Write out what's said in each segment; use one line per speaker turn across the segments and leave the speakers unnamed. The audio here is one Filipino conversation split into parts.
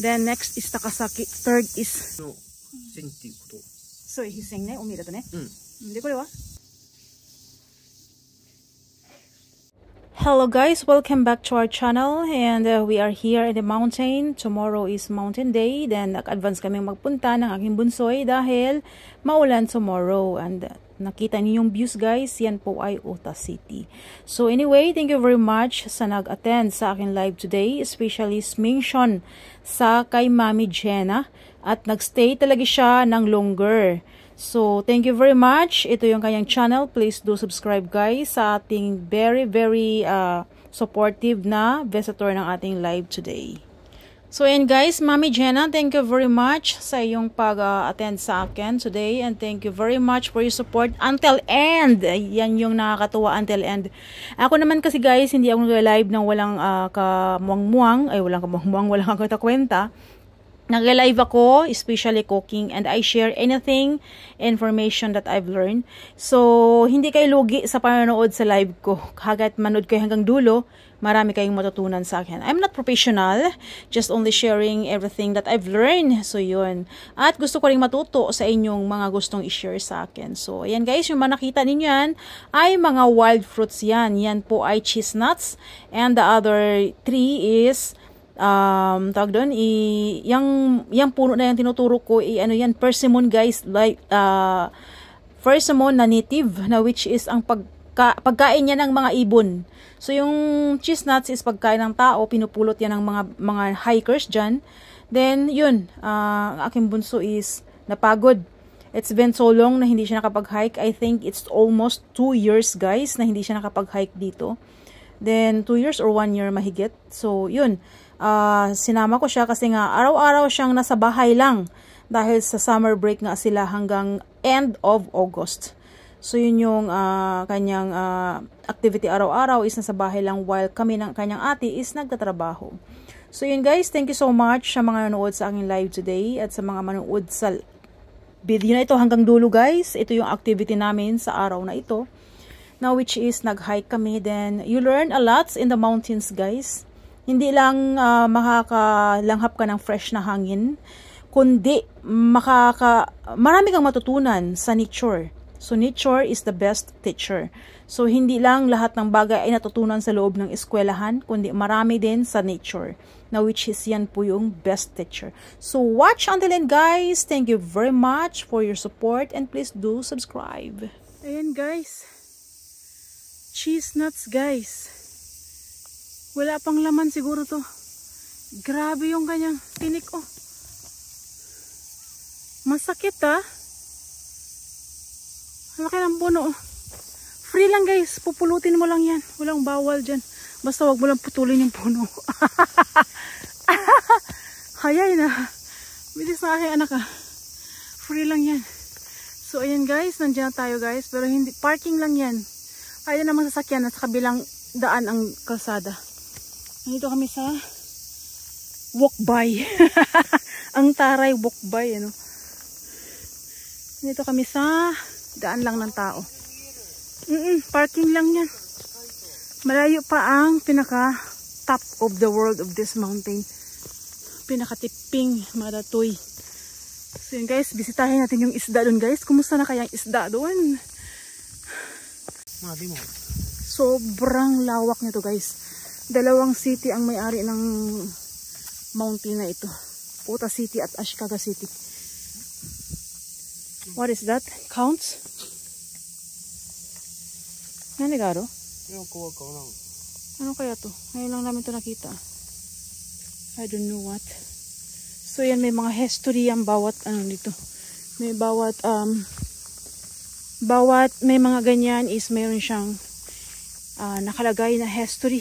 Then next is Takasaki. Third is...
No, singっていうこと。
そう、he's saying ね、海だとね。で、これはHello guys, welcome back to our channel and we are here in the mountain. Tomorrow is mountain day. Then nag-advance kami magpunta ng aking bunsoy dahil maulan tomorrow. And nakita niyo yung views guys, yan po ay Ota City. So anyway, thank you very much sa nag-attend sa aking live today. Especially mention sa kay Mami Jenna. At nagstay talaga siya ng longer. So, thank you very much. Ito yung kanyang channel. Please do subscribe guys sa ating very supportive na visitor ng ating live today. So, and guys, Mami Jenna, thank you very much sa iyong pag-attend sa akin today. And thank you very much for your support until end. Yan yung nakakatuwa until end. Ako naman kasi guys, hindi ako nag-live ng walang kamuang-muang. Ay, walang kamuang-muang, walang kwenta-kwenta. Nag-live ako, especially cooking, and I share anything, information that I've learned. So, hindi kayo lugi sa panonood sa live ko. Hanggat manood kayo hanggang dulo, marami kayong matutunan sa akin. I'm not professional, just only sharing everything that I've learned. So, yun. At gusto ko rin matuto sa inyong mga gustong i-share sa akin. So, ayan guys, yung mga nakita ninyo yan, ay mga wild fruits yan. Yan po ay cheese nuts. And the other three is... tawag doon, yung puno na yung tinuturo ko, ano yan, persimmon guys, like, persimmon na native, na which is ang pagkain niya ng mga ibon. So, yung cheese nuts is pagkain ng tao, pinupulot yan ng mga hikers dyan. Then, yun, ang aking bunso is napagod. It's been so long na hindi siya nakapag-hike. I think it's almost 2 years guys na hindi siya nakapag-hike dito. Then, 2 years or 1 year mahigit. So, yun. Sinama ko siya kasi nga araw-araw siyang nasa bahay lang dahil sa summer break nga sila hanggang end of August. So yun yung kanyang activity araw-araw is nasa bahay lang while kami ng kanyang ate is nagtatrabaho. So yun guys, thank you so much sa mga nanonood sa aking live today at sa mga manonood sa video na ito hanggang dulo guys. Ito yung activity namin sa araw na ito. Now which is nag-hike kami, then you learn a lot in the mountains guys. Hindi lang makakalanghap ka ng fresh na hangin, kundi marami kang matutunan sa nature. So, nature is the best teacher. So, hindi lang lahat ng bagay ay natutunan sa loob ng eskwelahan, kundi marami din sa nature. Na which is yan po yung best teacher. So, watch until end guys. Thank you very much for your support and please do subscribe. Ayan guys. Cheese nuts guys. Wala pang laman siguro to. Grabe yung kanyang tinik oh. Masakit ah. Laki ng puno oh. Free lang guys. Pupulutin mo lang yan. Walang bawal dyan. Basta wag mo lang putulin yung puno. Hayay na. Bilis na aking anak ah. Free lang yan. So ayan guys. Nandiyan tayo guys. Pero hindi. Parking lang yan. Kaya namang sasakyan at sa kabilang daan ang kalsada. Nandito kami sa walk-by. Ang taray walk-by. Ano? Nandito kami sa daan lang ng tao. Parking lang yan. Malayo pa ang pinaka-top of the world of this mountain. Pinaka-tipping, Maratoy. So yun guys, bisitahin natin yung isda doon guys. Kumusta na kaya ang isda doon? Sobrang lawak nito guys. Dalawang city ang may-ari ng mountain na ito. Ota City at Ashikaga City. What is that? Counts? Nanigaro? Ano kaya to? Ngayon lang namin ito nakita. I don't know what. So yan, may mga history ang bawat ano dito. May bawat may mga ganyan is mayroon siyang nakalagay na history.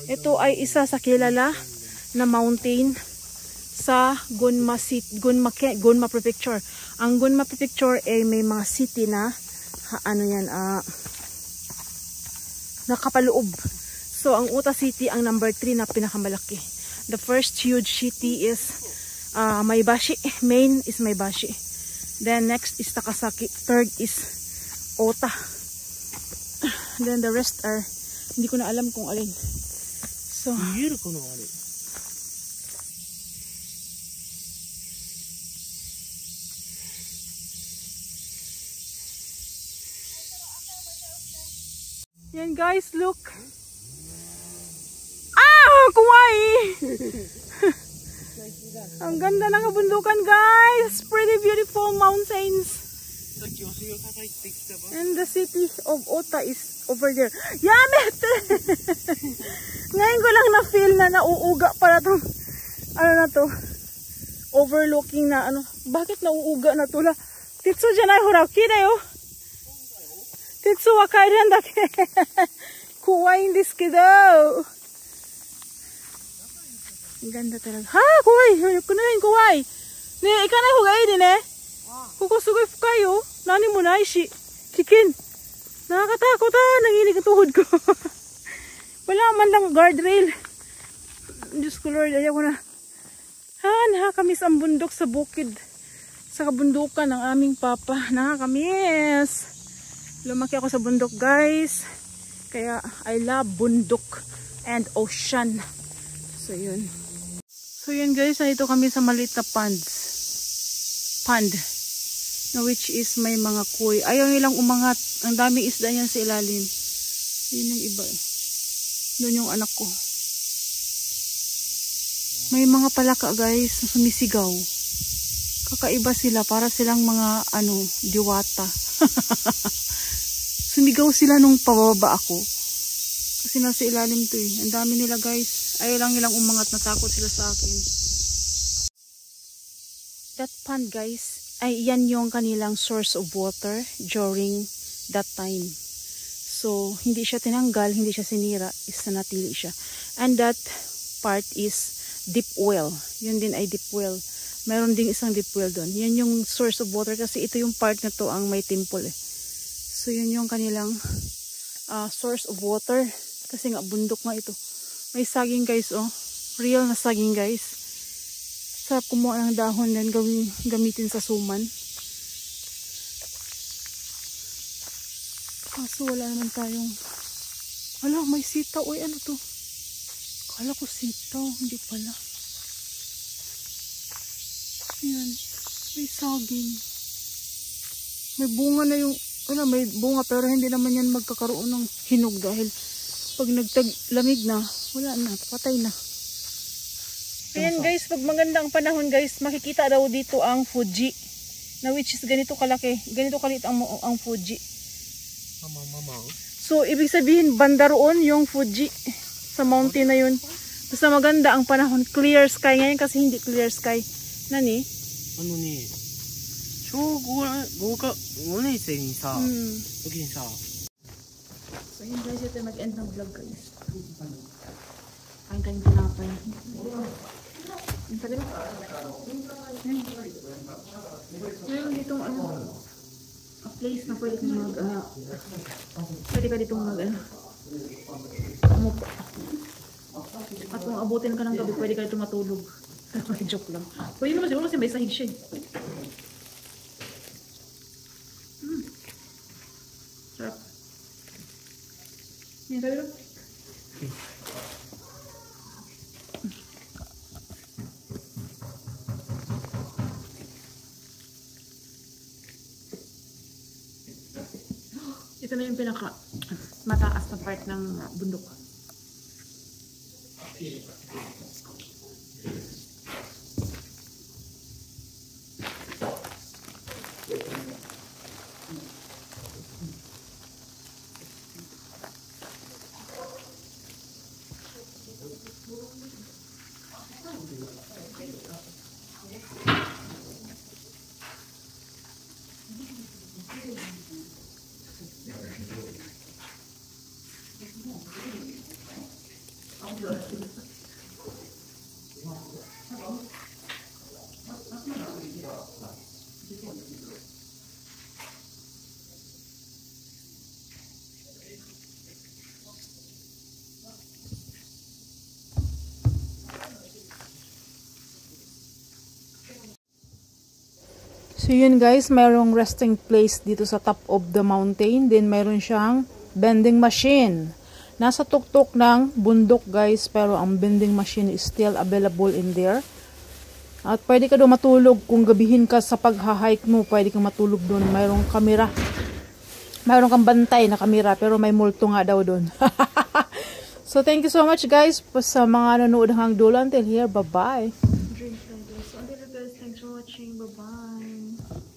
Ito ay isa sa kilala na mountain sa Gunma City, Gunma Prefecture. Ang Gunma Prefecture ay may mga city na nakapaloob. So ang Ota City ang number 3 na pinakamalaki. The first huge city is Maebashi. Main is Maebashi. Then next is Takasaki. Third is Ota. Then the rest are hindi ko na alam kung alin. So,
見えるかなあれ。
yan guys, look. Ah, kawaii. Ang ganda ng kabundukan guys. Pretty beautiful mountains. And the city of Ota is over there. Yamit! Ngayon ko lang na-feel na nauuga para tong ano na to. Overlooking na ano. Bakit nauuga na to la? Tetsu janai hora, kira yo. Tetsu wa kairen dake. Kuwai desu kedo. Ang ganda talaga. Ha, kuwai. Kunain kuwai. Ne, ikanai hoga ii de ne. Koko sugoi fukai yo. Nani mo nai shi. Kikin. Nakakatakot nanginig ang tuhod ko. Wala man lang guardrail. Diyos ko Lord, ayaw ko na. Nakakamiss ang bundok sa bukid. Sa kabundukan ng aming papa. Nakakamiss. Lumaki ako sa bundok guys. Kaya I love bundok and ocean. So yun. So yun guys, nandito kami sa maliit na pond. Which is may mga kuy. Ayaw nilang umangat. Ang daming isda yan sa ilalim. Yun yung iba. Doon yung anak ko. May mga palaka guys na sumisigaw. Kakaiba sila. Para silang mga diwata. Sumigaw sila nung pababa ako. Kasi nasa ilalim to eh. Ang dami nila guys. Ayaw lang nilang umangat. Natakot sila sa akin. That pond guys. Ay, yan yung kanilang source of water during that time. So, hindi siya tinanggal, hindi siya sinira, is nanatili siya. And that part is deep well. Yun din ay deep well. Mayroon ding isang deep well doon. Yan yung source of water kasi ito yung part na to ang may temple eh. So, yun yung kanilang source of water. Kasi nga, bundok nga ito. May saging guys, oh. Real na saging guys. Sarap kumuha ng dahon din gamitin sa suman. Kaso wala naman tayong... Hala, may sitaw. Uy, ano to? Kala ko sitaw. Hindi pala. Ayan. May saging. May bunga na yung... Wala, may bunga pero hindi naman yan magkakaroon ng hinog dahil pag nagtaglamig na, wala na. Patay na. Ayan guys, pag maganda ang panahon guys, makikita daw dito ang Fuji. Na which is ganito kalaki. Ganito kalit ang Fuji. So, ibig sabihin, banda roon yung Fuji. Sa mountain na yun. Basta maganda ang panahon. Clear sky ngayon kasi hindi clear sky. Nani?
Ano ni? 小5年生にさ、時にさ。
So yun guys, ito mag-end ng vlog guys. Kain kayong tinapay. Ang tagal. Ngayon ditong a place na pwede kang pwede ka ditong umupo. At kung abutin ka ng gabi, pwede ka ditong matulog. Joke lang. Pwede naman siguro kasi may sahig siya. Sarap. Yan sabi mo? Ito na yung pinaka mataas na part ng bundok. So yun guys, mayroong resting place dito sa top of the mountain. Then mayroon siyang vending machine. Nasa tuktok ng bundok guys, pero ang vending machine is still available in there. At pwede ka doon matulog kung gabihin ka sa pagha-hike mo, pwede kang matulog doon. Mayroong kamera. Mayroong kang bantay na kamera, pero may multo nga daw doon. So thank you so much guys sa mga nanonood hanggang dulo. Until here, bye-bye.
Drink like this. So until guys, thanks for watching. Bye-bye.